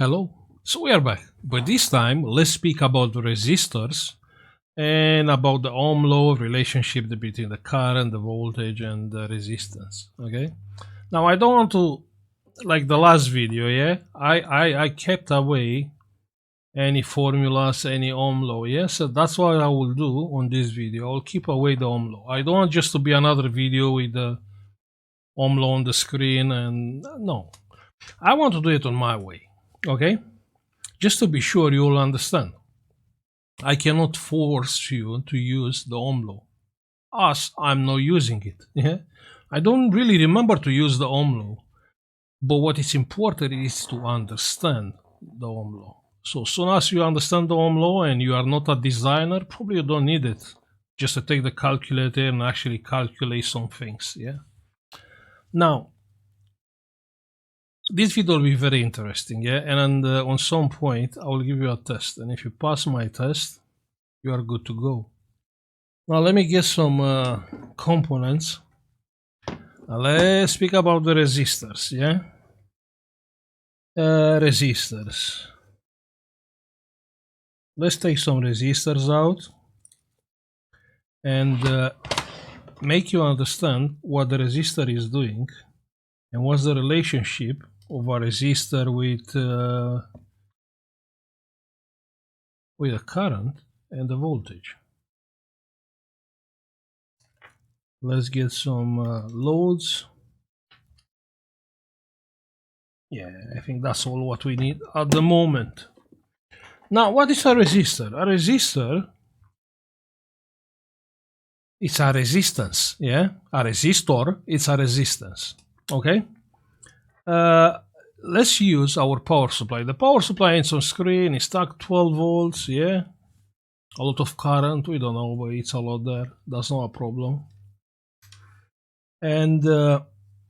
Hello. So we are back, but this time let's speak about the resistors and about the Ohm law relationship between the current, the voltage, and the resistance. Okay. Now I don't want to like the last video. Yeah, I kept away any formulas, any Ohm law. Yeah, so that's what I will do on this video. I'll keep away the Ohm law. I don't want just to be another video with the Ohm law on the screen, and no, I want to do it on my way. Okay. Just to be sure you'll understand, I cannot force you to use the Ohm law, as I'm not using it. Yeah? I don't really remember to use the Ohm law, but what is important is to understand the Ohm law. So soon as you understand the Ohm law and you are not a designer, probably you don't need it. Just to take the calculator and actually calculate some things. Yeah. Now, this video will be very interesting. Yeah, and on some point I will give you a test, and if you pass my test, you are good to go. Now let me get some components. Let's speak about the resistors, yeah? Resistors. Let's take some resistors out and make you understand what the resistor is doing and what's the relationship of a resistor with a current and the voltage. Let's get some loads. Yeah, I think that's all what we need at the moment. Now, what is a resistor? A resistor is a resistance, yeah? A resistor, it's a resistance, okay? Let's use our power supply. The power supply is on screen, is stuck 12 volts, yeah? A lot of current, we don't know, but it's a lot there. That's not a problem. And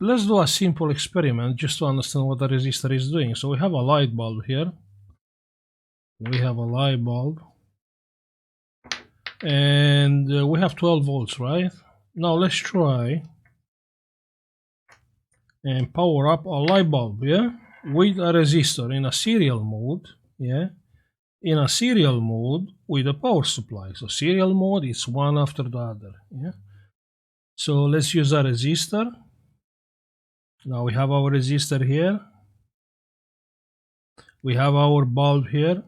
let's do a simple experiment just to understand what the resistor is doing. So we have a light bulb here. We have a light bulb. And we have 12 volts, right? Now let's try and power up a light bulb, yeah, with a resistor in a serial mode, yeah, in a serial mode with a power supply. So serial mode is one after the other, yeah. So let's use a resistor. Now we have our resistor here. We have our bulb here.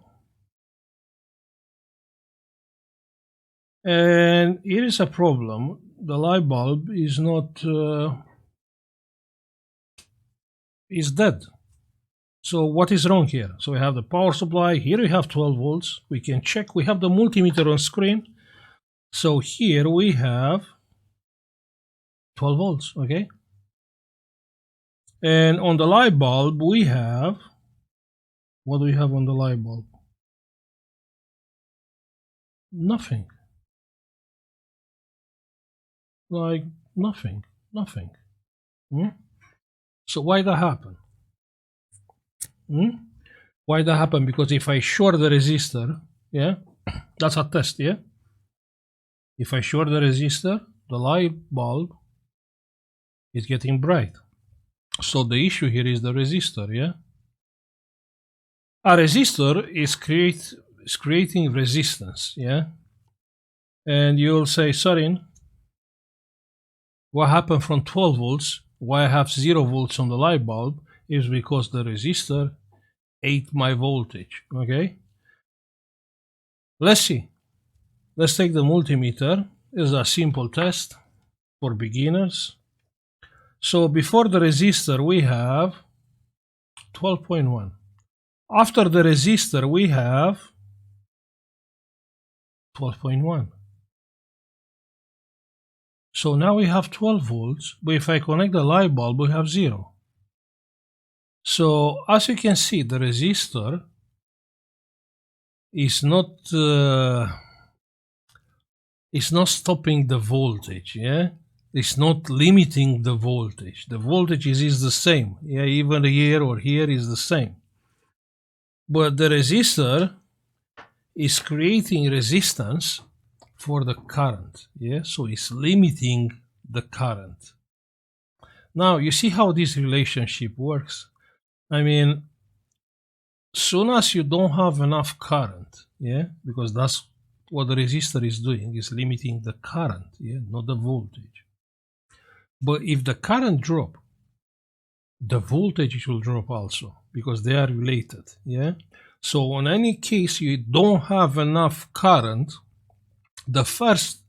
And here is a problem. The light bulb is not, is dead. So what is wrong here? So we have the power supply. Here we have 12 volts. We can check. We have the multimeter on screen. So here we have 12 volts, okay? And on the light bulb, we have, what do we have on the light bulb? Nothing. Like nothing. So why that happen? Why that happen? Because if I short the resistor, yeah, that's a test, yeah? If I short the resistor, the light bulb is getting bright. So the issue here is the resistor, yeah? A resistor is creating resistance, yeah? And you'll say, Sorin, what happened from 12 volts, why I have 0 volts on the light bulb, is because the resistor ate my voltage, okay? Let's see. Let's take the multimeter. This is a simple test for beginners. So before the resistor, we have 12.1. After the resistor, we have 12.1. So now we have 12 volts, but if I connect the light bulb, we have 0. So as you can see, the resistor is not stopping the voltage, yeah? It's not limiting the voltage. The voltage is the same, yeah? Even here or here is the same. But the resistor is creating resistance for the current, yeah? So it's limiting the current. Now you see how this relationship works. I mean, Soon as you don't have enough current, yeah, because that's what the resistor is doing, is limiting the current, yeah, not the voltage. But if the current drop, the voltage will drop also because they are related, yeah. So in any case you don't have enough current, the first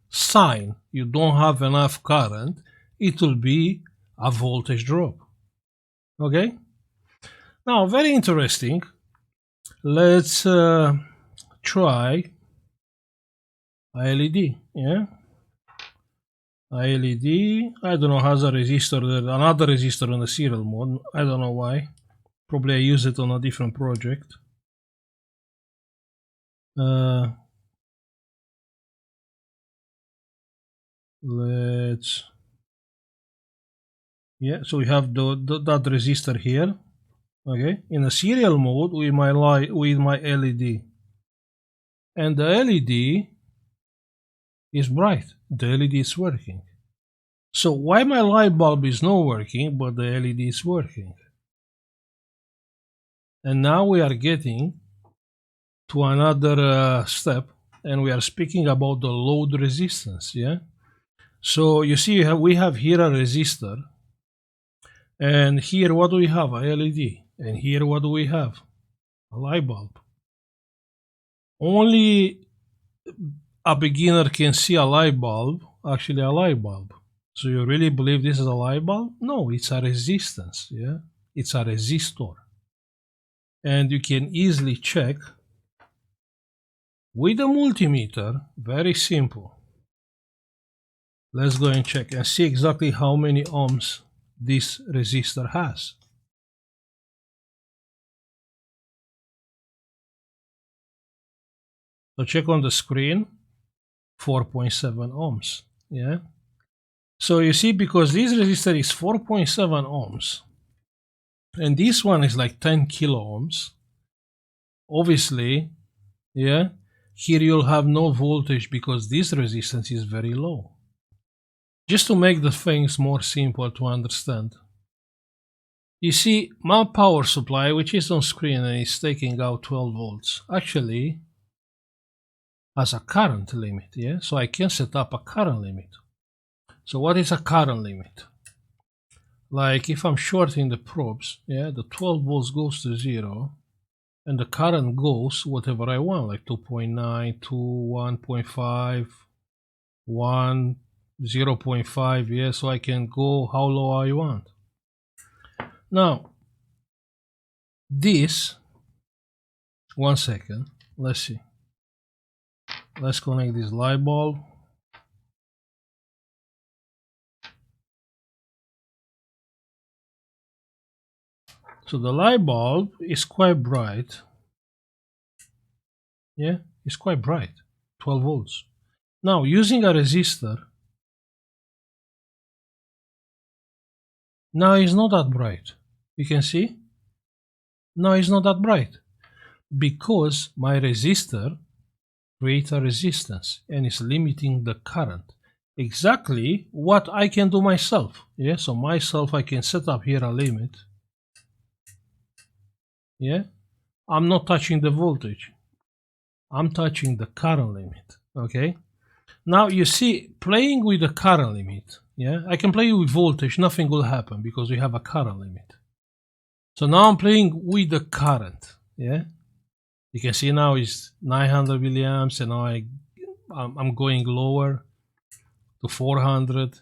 sign you don't have enough current, it will be a voltage drop. Okay. Now, very interesting. Let's try LED. Yeah, LED. I don't know, has a resistor there, another resistor in the serial mode. I don't know why. Probably I use it on a different project. Uh, let's. Yeah, so we have that resistor here. Okay, in a serial mode with my light, with my LED, and the LED is bright. The LED is working. So why my light bulb is not working, but the LED is working? And now we are getting to another step, and we are speaking about the load resistance. Yeah. So you see, we have here a resistor, and here what do we have? A LED, and here what do we have? A light bulb. Only a beginner can see a light bulb, actually a light bulb. So you really believe this is a light bulb? No, it's a resistance, yeah? It's a resistor. And you can easily check with a multimeter, very simple. Let's go and check and see exactly how many ohms this resistor has. So check on the screen, 4.7 ohms, yeah? So you see, because this resistor is 4.7 ohms, and this one is like 10 kilo ohms, obviously, yeah, here you'll have no voltage because this resistance is very low. Just to make the things more simple to understand, you see my power supply, which is on screen and is taking out 12 volts, actually has a current limit, yeah? So I can set up a current limit. So what is a current limit? Like if I'm shorting the probes, yeah, the 12 volts goes to 0, and the current goes whatever I want, like 2.9, 2, 1.5, 1, 0.5, yeah, so I can go how low I want. Now, this, 1 second, let's see. Let's connect this light bulb. So the light bulb is quite bright. Yeah, it's quite bright, 12 volts. Now, using a resistor, now it's not that bright. You can see? Now it's not that bright because my resistor creates a resistance and is limiting the current. Exactly what I can do myself. Yeah, so myself, I can set up here a limit. Yeah, I'm not touching the voltage. I'm touching the current limit. Okay. Now you see, playing with the current limit, yeah, I can play with voltage, nothing will happen because we have a current limit. So now I'm playing with the current, yeah. You can see now it's 900 milliamps, and now I'm going lower to 400.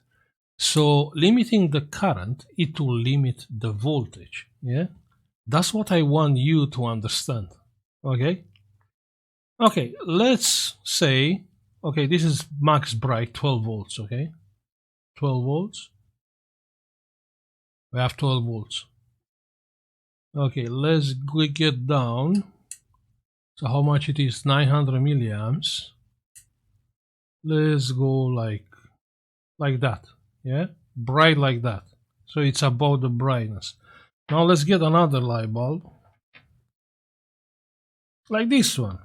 So limiting the current, it will limit the voltage, yeah. That's what I want you to understand, okay. Okay, let's say, okay, this is max bright, 12 volts, okay, 12 volts. We have 12 volts. Okay, let's get down. So how much it is? 900 milliamps. Let's go like that. Yeah, bright like that. So it's about the brightness. Now let's get another light bulb like this one.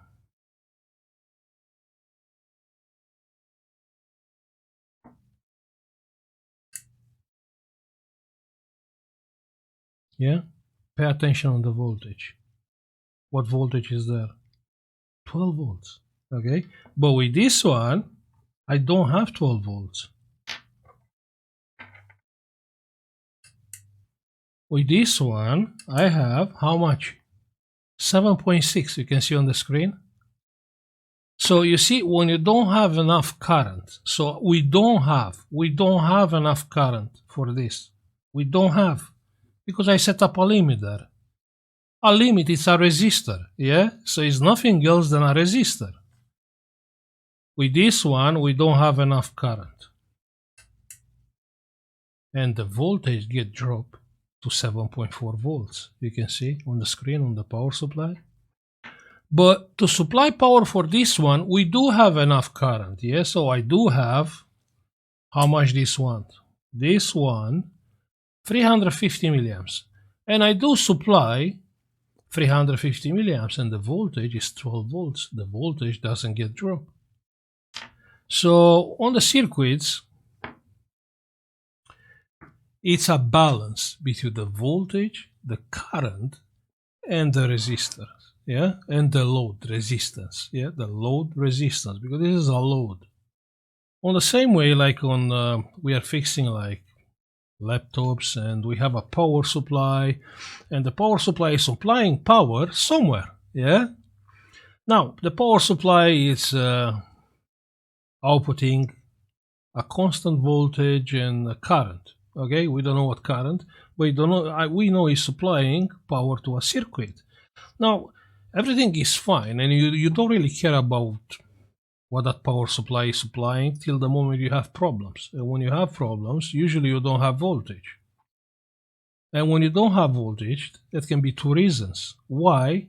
Yeah, pay attention on the voltage. What voltage is there? 12 volts. Okay, but with this one, I don't have 12 volts. With this one, I have how much? 7.6, you can see on the screen. So you see, when you don't have enough current, so we don't have enough current for this. We don't have, because I set up a limit there. A limit is a resistor, yeah? So it's nothing else than a resistor. With this one, we don't have enough current. And the voltage get dropped to 7.4 volts. You can see on the screen on the power supply. But to supply power for this one, we do have enough current, yeah? So I do have, how much this one? This one, 350 milliamps. And I do supply 350 milliamps, and the voltage is 12 volts. The voltage doesn't get dropped. So on the circuits, it's a balance between the voltage, the current, and the resistors, yeah, and the load resistance, yeah, the load resistance, because this is a load. On the same way, like on we are fixing like laptops, and we have a power supply, and the power supply is supplying power somewhere, yeah. Now the power supply is outputting a constant voltage and a current. Okay, we don't know what current, but we know it's supplying power to a circuit. Now everything is fine, and you don't really care about what that power supply is supplying till the moment you have problems. And when you have problems, usually you don't have voltage. And when you don't have voltage, that can be two reasons. Why?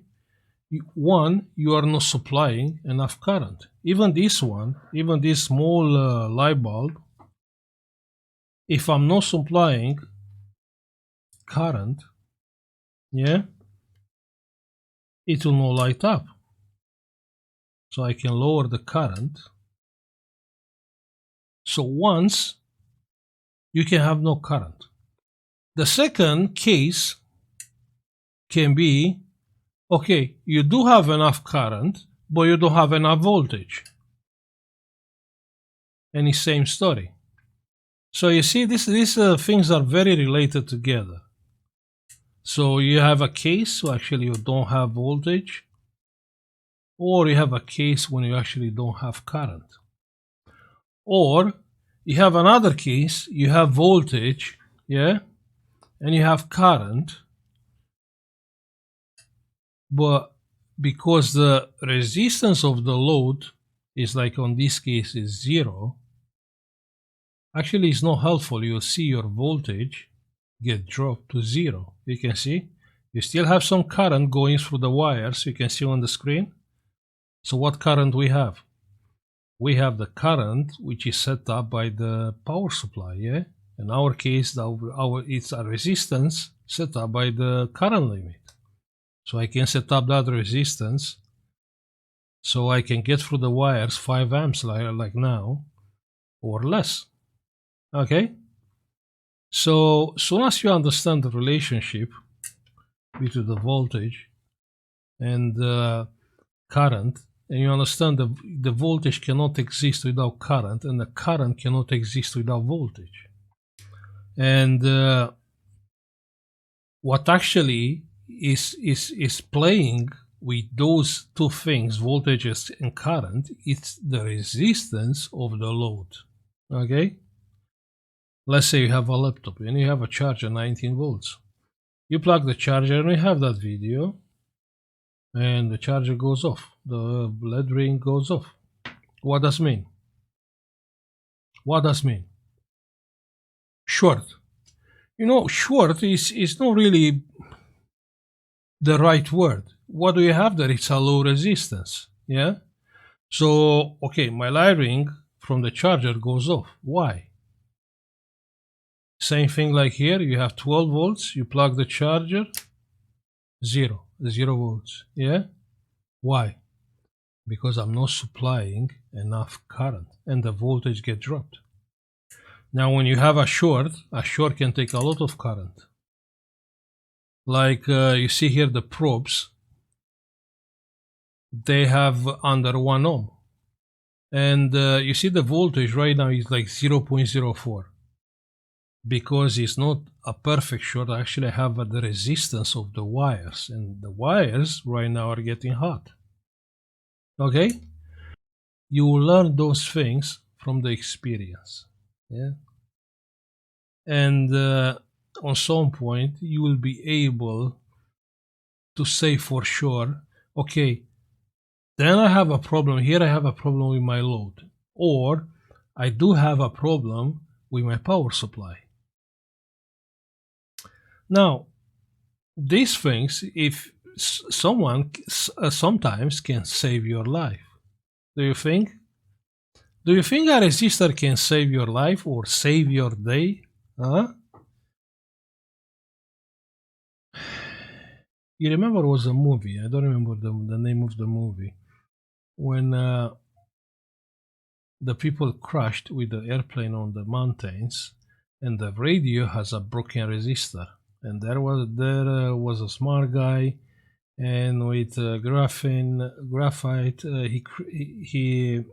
One, you are not supplying enough current. Even this one, even this small light bulb, if I'm not supplying current, yeah, it will not light up. So I can lower the current. So once you can have no current. The second case can be, okay, you do have enough current, but you don't have enough voltage. Any same story. So you see, these things are very related together. So you have a case where actually you don't have voltage, or you have a case when you actually don't have current. Or you have another case, you have voltage, yeah, and you have current, but because the resistance of the load is like on this case is 0, actually it's not helpful. You'll see your voltage get dropped to 0. You can see you still have some current going through the wires. You can see on the screen. So what current we have? We have the current which is set up by the power supply, yeah? In our case, it's a resistance set up by the current limit. So I can set up that resistance so I can get through the wires 5 amps like now, or less. Okay? So soon as you understand the relationship between the voltage and the current, and you understand the voltage cannot exist without current, and the current cannot exist without voltage. And what actually is playing with those two things, voltages and current, it's the resistance of the load. Okay? Let's say you have a laptop and you have a charger 19 volts. You plug the charger and you have that video, and the charger goes off. The LED ring goes off. What does mean? What does mean? Short. You know, short is not really the right word. What do you have there? It's a low resistance. Yeah? So, okay, my light ring from the charger goes off. Why? Same thing like here. You have 12 volts. You plug the charger. 0 volts. Yeah? Why? Because I'm not supplying enough current and the voltage get dropped. Now when you have a short can take a lot of current. Like you see here the probes, they have under 1 ohm. And you see the voltage right now is like 0.04 because it's not a perfect short. Actually, I have the resistance of the wires, and the wires right now are getting hot. Okay? You will learn those things from the experience. Yeah? And on some point, you will be able to say for sure, okay, then I have a problem here, I have a problem with my load, or I do have a problem with my power supply. Now, these things, if someone sometimes can save your life. Do you think? Do you think a resistor can save your life or save your day? Huh? You remember it was a movie, I don't remember the name of the movie, when the people crashed with the airplane on the mountains and the radio has a broken resistor. And there was a smart guy, and with graphite, he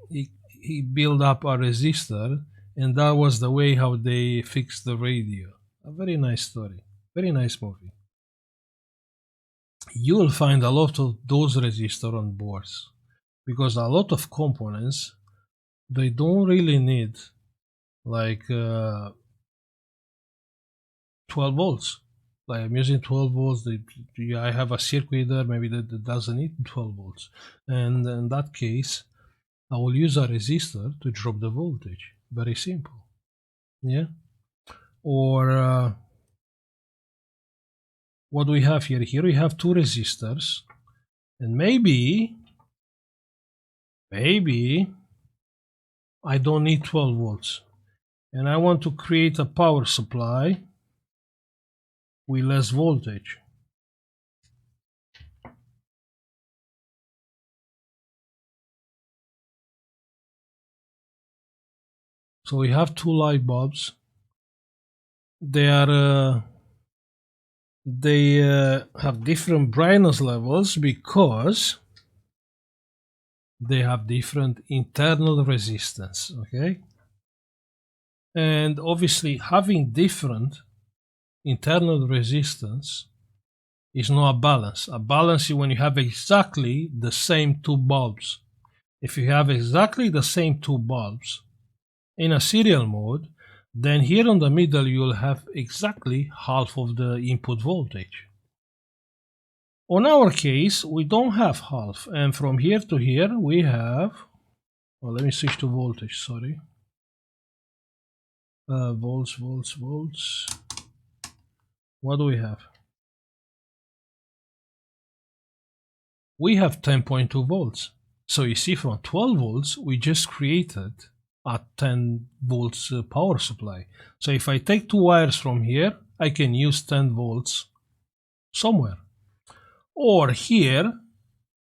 built up a resistor, and that was the way how they fixed the radio. A very nice story, very nice movie. You will find a lot of those resistors on boards because a lot of components they don't really need like 12 volts. Like I'm using 12 volts. I have a circuit there, maybe that doesn't need 12 volts. And in that case, I will use a resistor to drop the voltage. Very simple. Yeah. Or what do we have here? Here we have two resistors. And maybe I don't need 12 volts. And I want to create a power supply with less voltage. So we have two light bulbs. They have different brightness levels because they have different internal resistance. Okay, and obviously having different internal resistance is not a balance. A balance is when you have exactly the same two bulbs. If you have exactly the same two bulbs in a serial mode, then here in the middle you'll have exactly half of the input voltage. On our case, we don't have half, and from here to here we have, well, let me switch to voltage, sorry. Volts. What do we have? We have 10.2 volts. So you see, from 12 volts, we just created a 10 volts power supply. So if I take two wires from here, I can use 10 volts somewhere. Or here,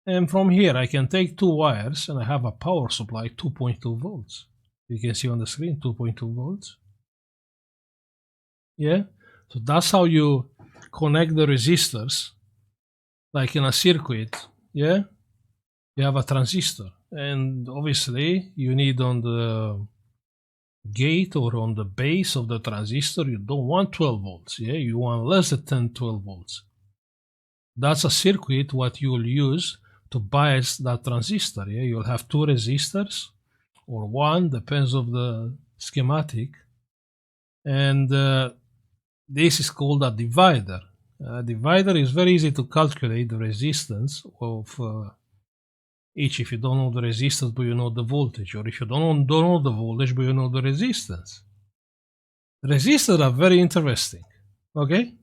and from here I can take two wires and I have a power supply 2.2 volts. You can see on the screen 2.2 volts. Yeah, so that's how you connect the resistors, like in a circuit. Yeah, you have a transistor, and obviously you need on the gate or on the base of the transistor, you don't want 12 volts. Yeah, you want less than 10, 12 volts. That's a circuit what you will use to bias that transistor. Yeah, you'll have two resistors or one, depends of the schematic, and this is called a divider. A divider is very easy to calculate the resistance of each if you don't know the resistance but you know the voltage, or if you don't know the voltage but you know the resistance. Resistors are very interesting. Okay?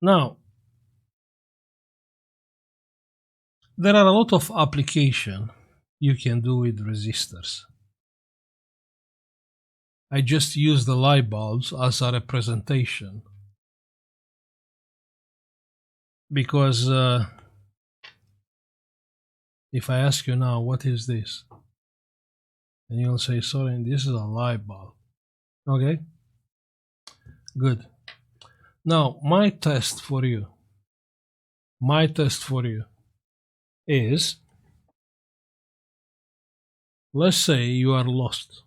Now, there are a lot of application you can do with resistors. I just use the light bulbs as a representation because if I ask you now, what is this? And you'll say, sorry, this is a light bulb. Okay? Good. Now, my test for you is Let's say you are lost.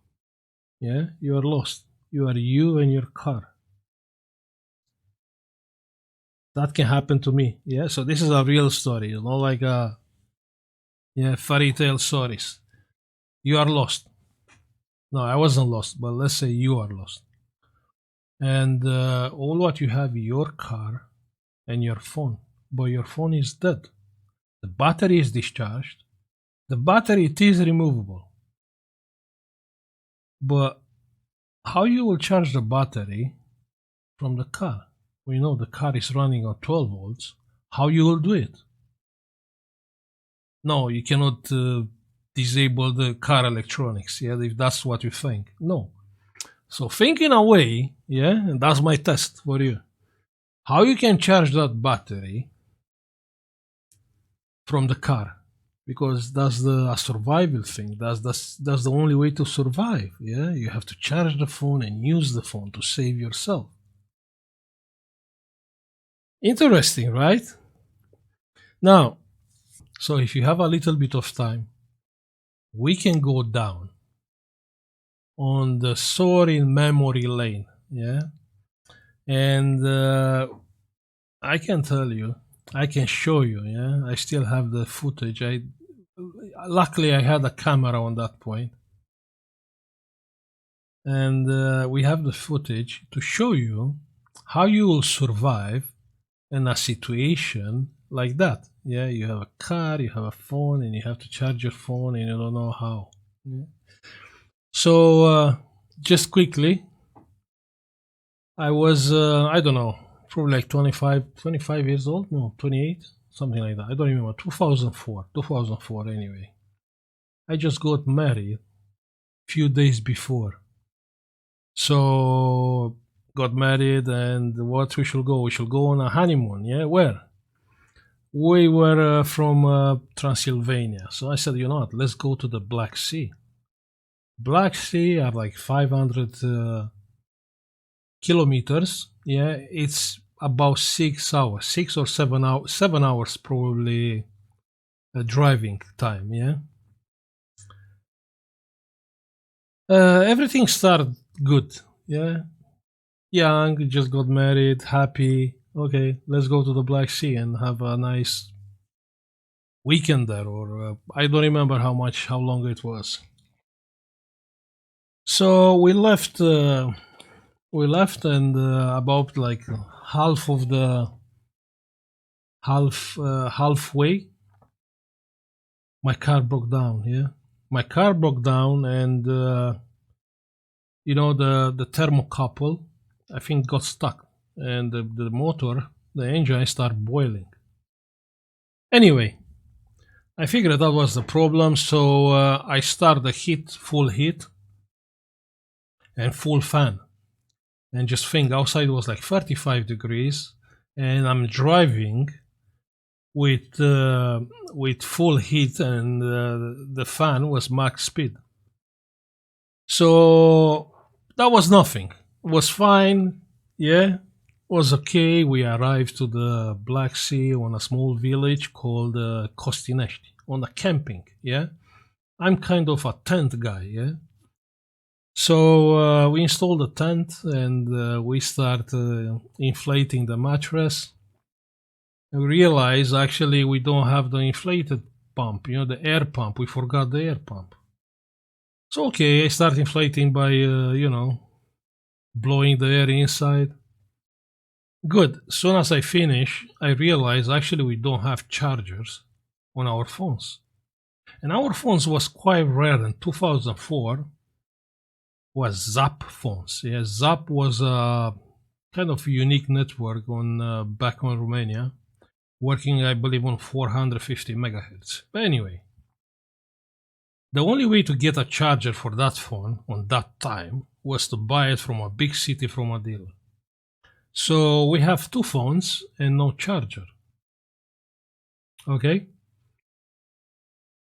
Yeah, you are lost. You are you and your car. That can happen to me. Yeah, so this is a real story, like a fairy tale stories. You are lost. No, I wasn't lost, but let's say you are lost. And all what you have your car and your phone, but your phone is dead. The battery is discharged. The battery it is removable, but how you will charge the battery from the car? We know the car is running on 12 volts. How you will do it? No, you cannot disable the car electronics. Yeah, if that's what you think. No. So think in a way, yeah, and that's my test for you. How you can charge that battery from the car? Because that's a survival thing. That's the only way to survive. Yeah, you have to charge the phone and use the phone to save yourself. Interesting, right? Now, so if you have a little bit of time, we can go down on the soaring memory lane. Yeah, and I can tell you, I can show you. Yeah, I still have the footage. I luckily I had a camera on that point, and we have the footage to show you how you will survive in a situation like that. Yeah, you have a car, you have a phone, and you have to charge your phone, and you don't know how. Yeah. So just quickly, I was I don't know, probably like 25 years old, no, 28, something like that. I don't remember. 2004 anyway. I just got married few days before. So got married, and what we should go? We should go on a honeymoon. Yeah, where? We were from Transylvania. So I said, you know what? Let's go to the Black Sea. Black Sea are like 500 kilometers. Yeah, it's about 6 hours, 6 or 7 hours, 7 hours probably driving time. Yeah, everything started good. Yeah, young, just got married, happy. Okay, let's go to the Black Sea and have a nice weekend there. Or I don't remember how long it was. So we left. And about like half of the halfway my car broke down. Yeah, my car broke down, and the thermocouple I think got stuck, and the motor, the engine started boiling. Anyway, I figured that was the problem, so I started the full heat and full fan, and just think outside was like 35 degrees, and I'm driving with full heat, and the fan was max speed. So that was nothing. It was fine. Yeah, was okay. We arrived to the Black Sea on a small village called Kostineshti on a camping. Yeah, I'm kind of a tent guy. Yeah, so we installed a tent, and we start inflating the mattress. We realize actually we don't have the inflated pump, the air pump. We forgot the air pump. So okay, I start inflating by blowing the air inside. Good. As soon as I finish, I realize actually we don't have chargers on our phones. And our phones was quite rare in 2004 was Zap phones. Yeah, Zap was a kind of unique network on back on Romania, working I believe on 450 megahertz. But anyway, the only way to get a charger for that phone on that time was to buy it from a big city from a dealer. So we have two phones and no charger. Okay?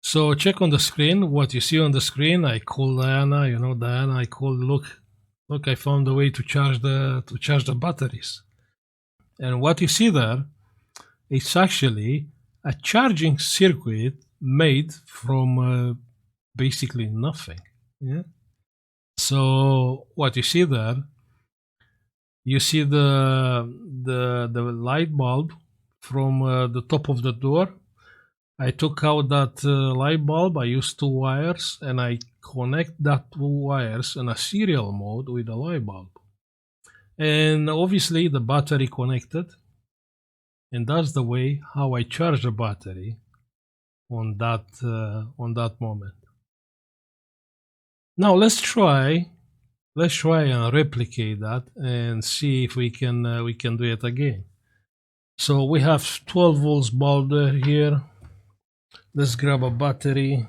So check on the screen. What you see on the screen, I call Diana, Diana, I call, look, I found a way to charge the batteries. And what you see there, it's actually a charging circuit made from basically nothing. Yeah. So what you see there, you see the light bulb from the top of the door. I took out that light bulb. I used two wires, and I connect that two wires in a serial mode with the light bulb. And obviously the battery connected, and that's the way how I charge the battery on that moment. Now let's try and replicate that and see if we can do it again. So we have 12 volts bulb here. Let's grab a battery.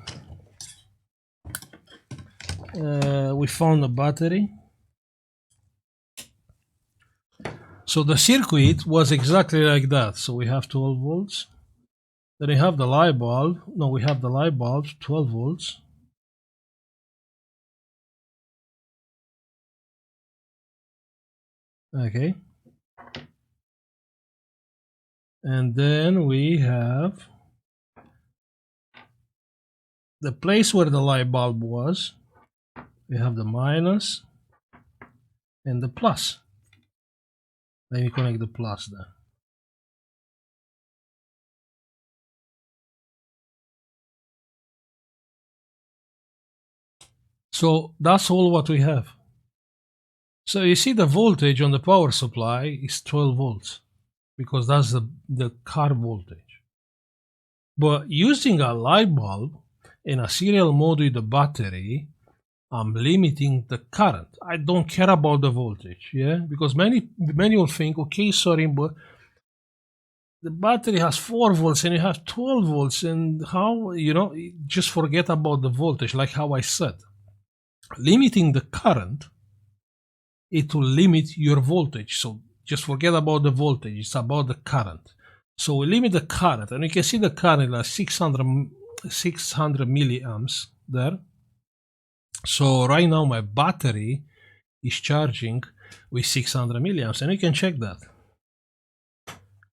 We found a battery. So the circuit was exactly like that. So we have 12 volts. Then we have the light bulb. No, we have the light bulb, 12 volts. Okay. And then we have the place where the light bulb was. We have the minus and the plus. Then you connect the plus there. So that's all what we have. So you see the voltage on the power supply is 12 volts because that's the car voltage. But using a light bulb in a serial mode with the battery, I'm limiting the current. I don't care about the voltage, yeah? Because many will think, okay, sorry, but the battery has 4 volts and you have 12 volts, and how, just forget about the voltage, like how I said. Limiting the current, it will limit your voltage. So just forget about the voltage, it's about the current. So we limit the current, and you can see the current like 600 milliamps there. So right now my battery is charging with 600 milliamps, and you can check that.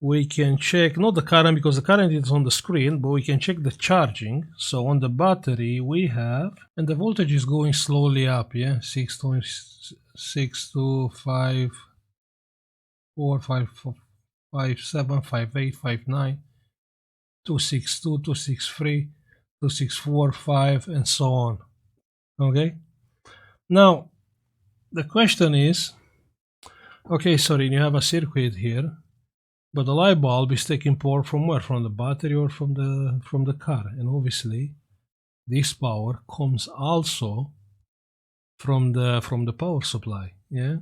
We can check not the current because the current is on the screen, but we can check the charging. So on the battery we have, and the voltage is going slowly up, yeah, 6 to 5, 4, 5, 5, 7, 5, 8, 5, 9, 262, 263, 264, 5, and so on. Okay. Now the question is, okay, sorry, you have a circuit here, but the light bulb is taking power from where? From the battery or from the car? And obviously, this power comes also from the power supply. Yeah.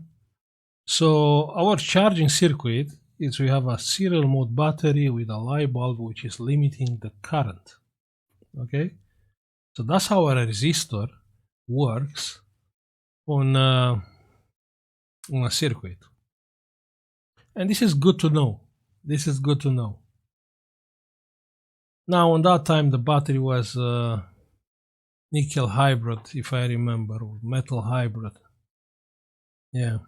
So our charging circuit is we have a serial mode battery with a light bulb which is limiting the current. Okay. So that's how a resistor works on a circuit. And this is good to know. This is good to know. Now, on that time, the battery was nickel hybrid, if I remember, or metal hybrid. Yeah.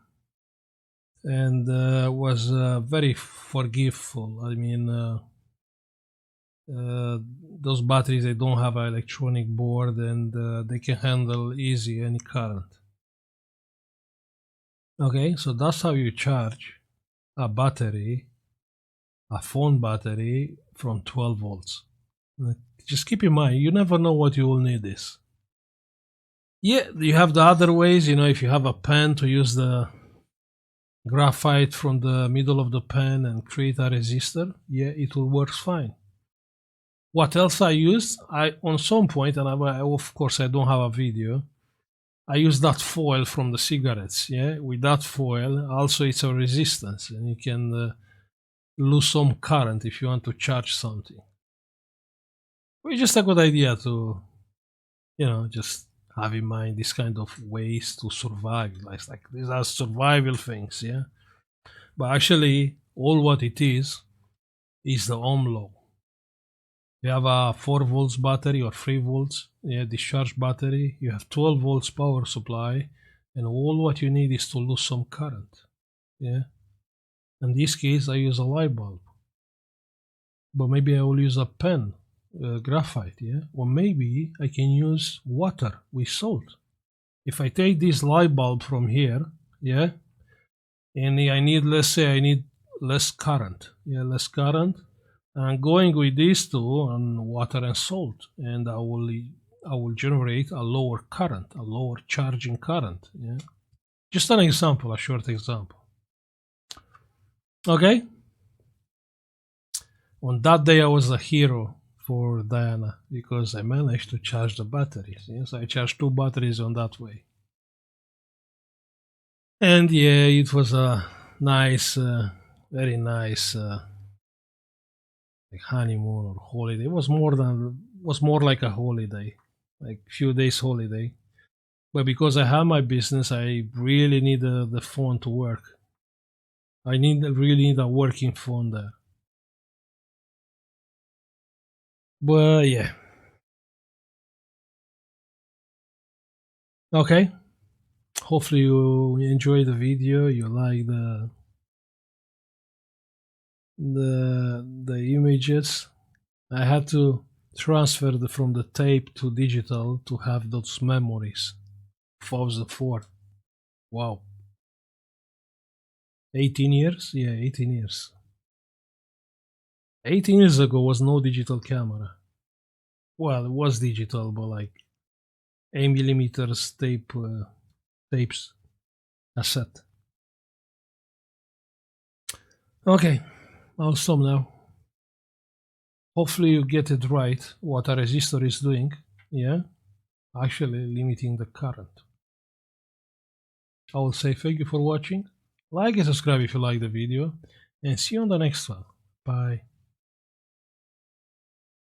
And was very forgiveful. I mean, those batteries, they don't have an electronic board, and they can handle easy any current. Okay, so that's how you charge a battery, a phone battery, from 12 volts. Just keep in mind, you never know what you will need this. Yeah, you have the other ways, if you have a pen, to use the graphite from the middle of the pen and create a resistor. Yeah, it will work fine. What else I used? On some point, and of course I don't have a video, I use that foil from the cigarettes. Yeah, with that foil, also it's a resistance, and you can lose some current if you want to charge something. It's just a good idea to, just have in mind this kind of ways to survive. Like these are survival things, yeah. But actually, all what it is the Ohm law. You have a 4 volts battery or 3 volts, yeah, discharge battery. You have 12 volts power supply, and all what you need is to lose some current, yeah. In this case, I use a light bulb, but maybe I will use a pen graphite, yeah? Or maybe I can use water with salt. If I take this light bulb from here, yeah, and I need, let's say I need less current, yeah, less current, I'm going with these two on water and salt, and I will generate a lower current, a lower charging current, yeah. Just an example, a short example. Okay? On that day, I was a hero for Diana because I managed to charge the batteries. Yes, I charged 2 batteries on that way. And yeah, it was a nice, very nice like honeymoon or holiday. It was more like a holiday, like few days holiday. But because I have my business, I really need the phone to work. I really need a working phone there. But yeah, okay. Hopefully you enjoy the video. You like the images. I had to transfer from the tape to digital to have those memories. 2004. Wow. 18 years? Yeah, 18 years. 18 years ago was no digital camera. Well, it was digital, but like 8 millimeters tapes cassette. Okay, I'll stop now. Hopefully you get it right what a resistor is doing. Yeah, actually limiting the current. I will say thank you for watching. Like and subscribe if you like the video, and see you on the next one. Bye.